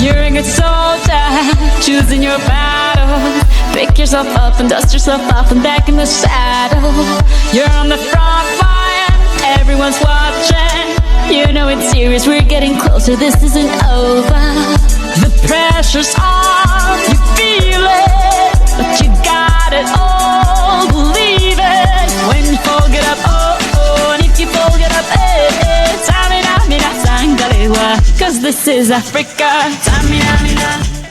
You're a good soldier, choosing your battle. Pick yourself up and dust yourself off and back in the saddle. You're on the front line, everyone's watching. You know it's serious, we're getting closer, this isn't over. The pressure's on, you feel it, but you got it all, believe it. When you fall, get up, oh, oh, and if you fall, get up, eh, eh. Tamina, mina, sangalewa, 'cause this is Africa. Tamina, mina.